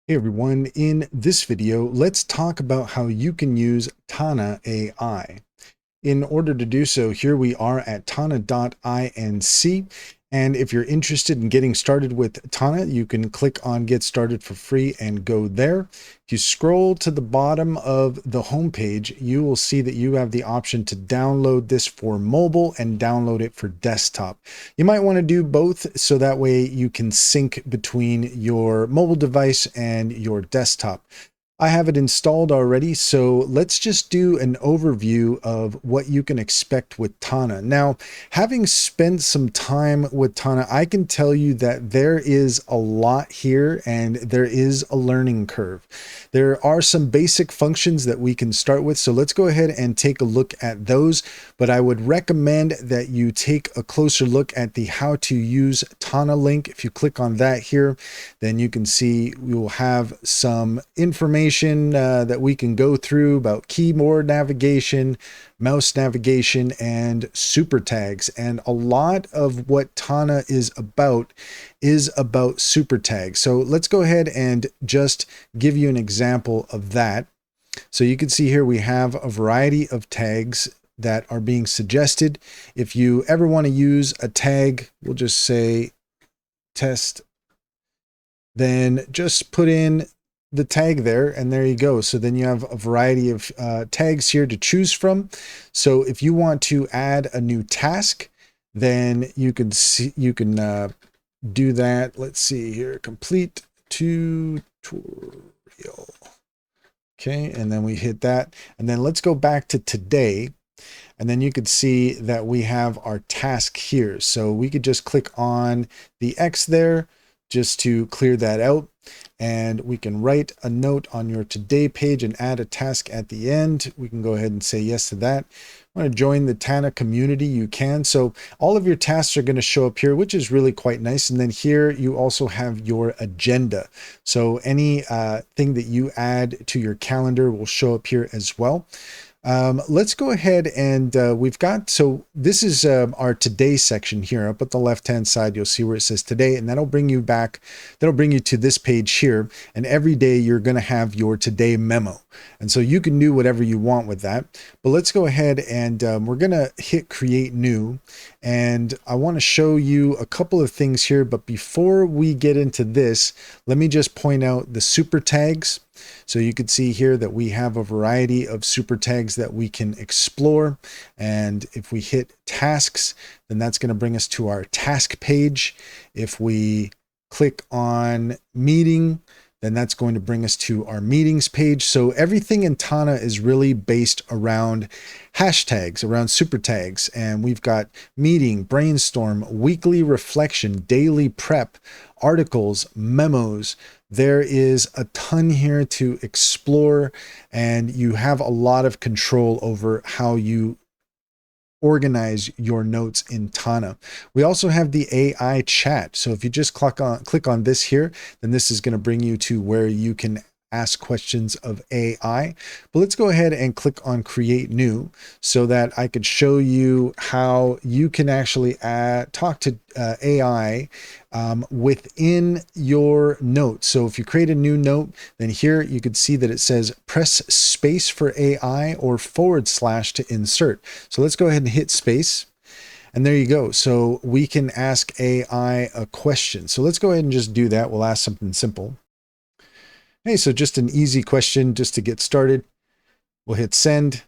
Hey everyone, in this video, let's talk about how you can use Tana AI. In order to do so, here we are at tana.inc. And if you're interested in getting started with Tana, you can click on Get Started for free and go there. If you scroll to the bottom of the homepage, you will see that you have the option to download this for mobile and download it for desktop. You might want to do both so that way you can sync between your mobile device and your desktop. I have it installed already, so let's just do an overview of what you can expect with Tana. Now, having spent some time with Tana, I can tell you that there is a lot here and there is a learning curve. There are some basic functions that we can start with, so let's go ahead and take a look at those, but I would recommend that you take a closer look at the how to use Tana link. If you click on that here, then you can see we will have some information that we can go through about keyboard navigation, mouse navigation, and super tags. And a lot of what Tana is about super tags. So let's go ahead and just give you an example of that. So you can see here we have a variety of tags that are being suggested. If you ever want to use a tag, we'll just say test, then just put in the tag there, and there you go. So then you have a variety of tags here to choose from. So if you want to add a new task, then you can do that. Let's see here, complete tutorial. Okay, and then we hit that, and then let's go back to today. And then you could see that we have our task here. So we could just click on the X there just to clear that out. And we can write a note on your today page and add a task at the end. We can go ahead and say yes to that. Want to join the Tana community, you can. So all of your tasks are going to show up here, which is really quite nice. And then here you also have your agenda. So any thing that you add to your calendar will show up here as well. Let's go ahead and we've got, so this is our today section here. Up at the left-hand side, you'll see where it says today, and that'll bring you to this page here. And every day you're going to have your today memo. And so you can do whatever you want with that. But let's go ahead and we're going to hit create new. And I want to show you a couple of things here. But before we get into this, let me just point out the super tags. So you can see here that we have a variety of super tags that we can explore. And if we hit tasks, then that's going to bring us to our task page. If we click on meeting, then that's going to bring us to our meetings page. So everything in Tana is really based around hashtags, around super tags. And we've got meeting, brainstorm, weekly reflection, daily prep, articles, memos. There is a ton here to explore, and you have a lot of control over how you organize your notes in Tana. We also have the AI chat. So if you just click on this here, then this is going to bring you to where you can ask questions of AI. But let's go ahead and click on create new so that I could show you how you can actually talk to AI within your notes. So if you create a new note, then here you could see that it says press space for AI or / to insert. So let's go ahead and hit space. And there you go. So we can ask AI a question. So let's go ahead and just do that. We'll ask something simple. Hey, so just an easy question just to get started. We'll hit send,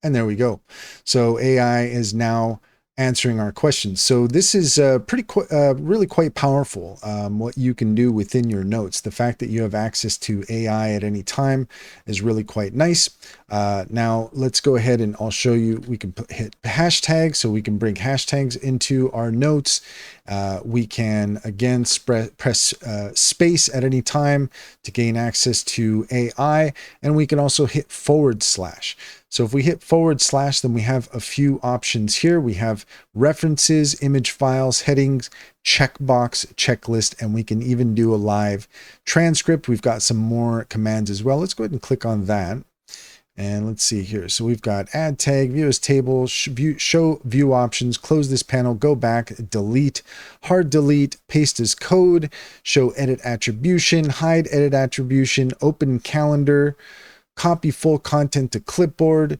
and there we go. So AI is now answering our questions. So this is really quite powerful, what you can do within your notes. The fact that you have access to AI at any time is really quite nice. Now let's go ahead and I'll show you, we can hit hashtags, so we can bring hashtags into our notes. We can again press space at any time to gain access to AI, and we can also hit /. So if we hit /, then we have a few options here. We have references, image files, headings, checkbox, checklist, and we can even do a live transcript. We've got some more commands as well. Let's go ahead and click on that. And let's see here. So we've got add tag, view as table, show view options, close this panel, go back, delete, hard delete, paste as code, show edit attribution, hide edit attribution, open calendar, copy full content to clipboard.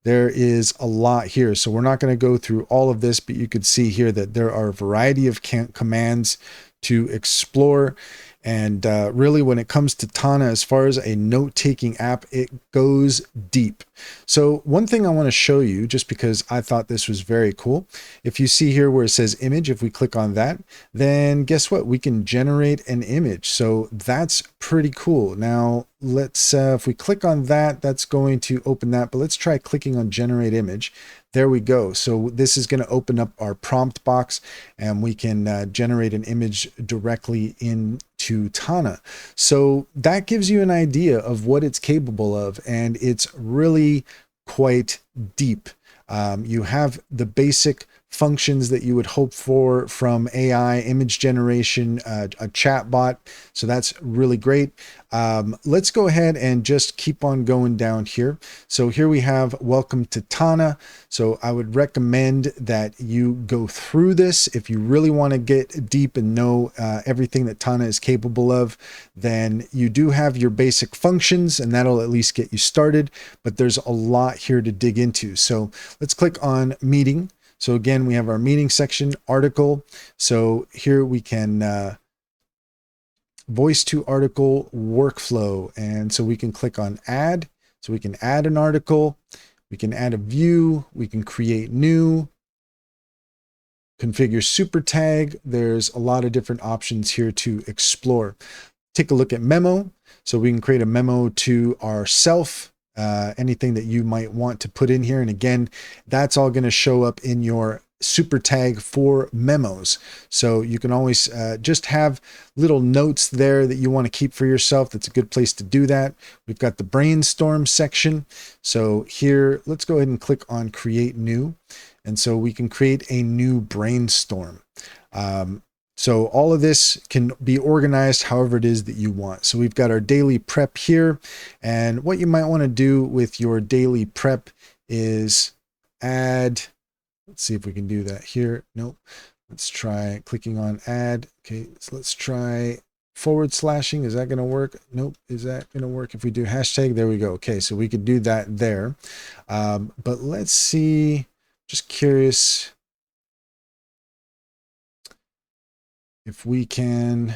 There is a lot here. So we're not going to go through all of this, but you could see here that there are a variety of commands to explore. And really, when it comes to Tana, as far as a note-taking app, it goes deep. So one thing I want to show you, just because I thought this was very cool, if you see here where it says image, if we click on that, then guess what? We can generate an image. So that's pretty cool. Now, let's, if we click on that, that's going to open that, but let's try clicking on generate image. There we go. So this is going to open up our prompt box and we can generate an image directly into Tana. So that gives you an idea of what it's capable of, and it's really quite deep. You have the basic functions that you would hope for from AI, image generation, a chat bot. So that's really great. Let's go ahead and just keep on going down here. So here we have welcome to Tana. So I would recommend that you go through this. If you really want to get deep and know everything that Tana is capable of, then you do have your basic functions and that'll at least get you started, but there's a lot here to dig into. So let's click on meeting. So again, we have our meeting section, article. So here we can voice to article workflow. And so we can click on add. So we can add an article, we can add a view, we can create new, configure super tag. There's a lot of different options here to explore. Take a look at memo. So we can create a memo to ourself. Anything that you might want to put in here. And again, that's all going to show up in your super tag for memos. So you can always just have little notes there that you want to keep for yourself. That's a good place to do that. We've got the brainstorm section. So here, let's go ahead and click on create new. And so we can create a new brainstorm. So all of this can be organized however it is that you want. So we've got our daily prep here. And what you might want to do with your daily prep is add, let's see if we can do that here. Nope. Let's try clicking on add. Okay, so let's try /. Is that going to work? Nope. Is that going to work if we do hashtag? There we go. Okay, so we could do that there. But let's see, just curious if we can,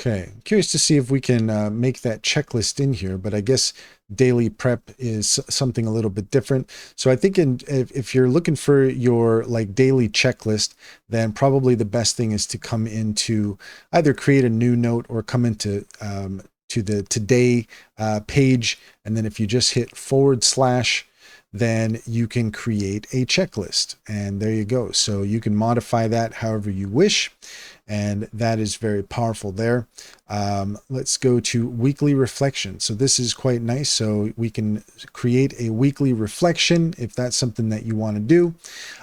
okay, curious to see if we can make that checklist in here, but I guess daily prep is something a little bit different. So I think if you're looking for your like daily checklist, then probably the best thing is to come into either create a new note or come into to the today page. And then if you just hit /, then you can create a checklist, and there you go. So you can modify that however you wish, and that is very powerful there. Let's go to weekly reflection. So this is quite nice. So we can create a weekly reflection if that's something that you want to do.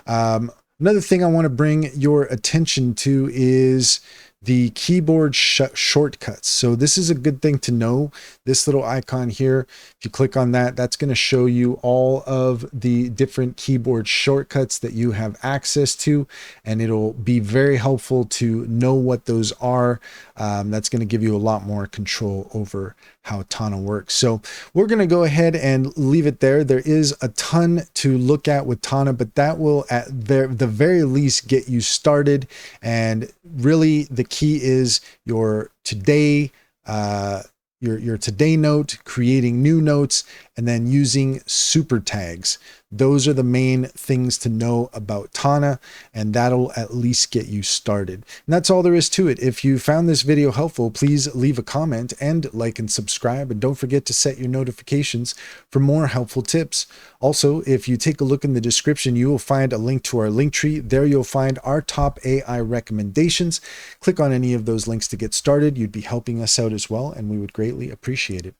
Another thing I want to bring your attention to is the keyboard shortcuts. So this is a good thing to know. This little icon here, if you click on that, that's going to show you all of the different keyboard shortcuts that you have access to, and it'll be very helpful to know what those are. That's going to give you a lot more control over how Tana works. So we're going to go ahead and leave it there. There is a ton to look at with Tana, but that will at the very least get you started. And really the key is your today, your today note, creating new notes, and then using super tags. Those are the main things to know about Tana, and that'll at least get you started. And that's all there is to it. If you found this video helpful, please leave a comment and like and subscribe, and don't forget to set your notifications for more helpful tips. Also, if you take a look in the description, you will find a link to our link tree. There you'll find our top AI recommendations. Click on any of those links to get started. You'd be helping us out as well, and we would greatly appreciate it.